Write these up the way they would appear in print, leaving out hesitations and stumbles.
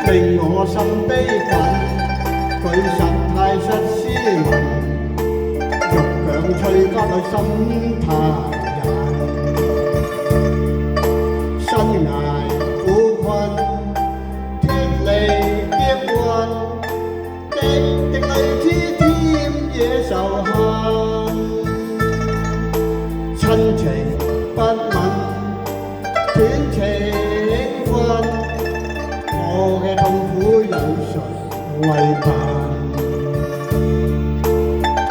令我心悲憤。佢實太失斯文，欲強催翻佢心他人。生涯苦困，脫離劫運，滴滴淚珠添野仇恨。親情不穩，斷情分，我嘅痛苦有誰慰問？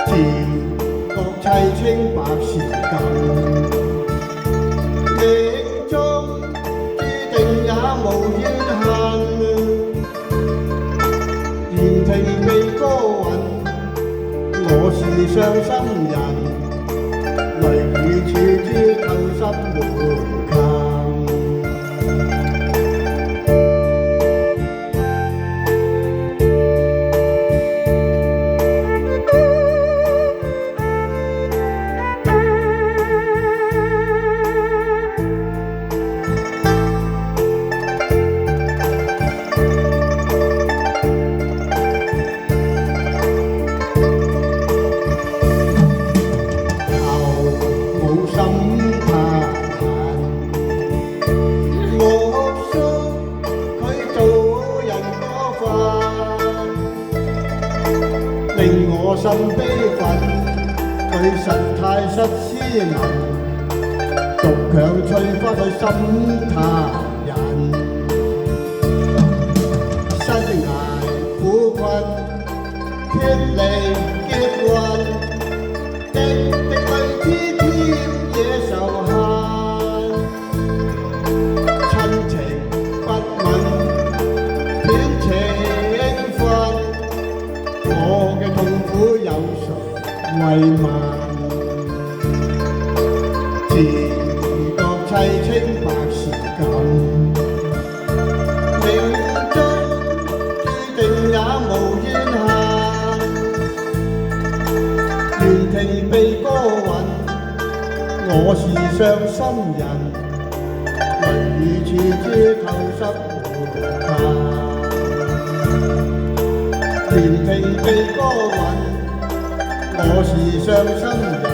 自覺凄清白是咁，命中注定也無怨恨。言情被歌韻，我是傷心人，淚雨處處透心門襟。令我心悲憤，佢實太失斯文，獨強催翻佢心他人。生涯苦困，脫離劫運，滴滴淚珠添野仇恨。親情不穩，斷情分，我嘅痛苦有誰慰問？自覺凄清白是咁，命中注定也無怨恨。緣情被歌韻，我是傷心人，淚雨處處透濕門襟。緣情被歌韻，我是傷心人。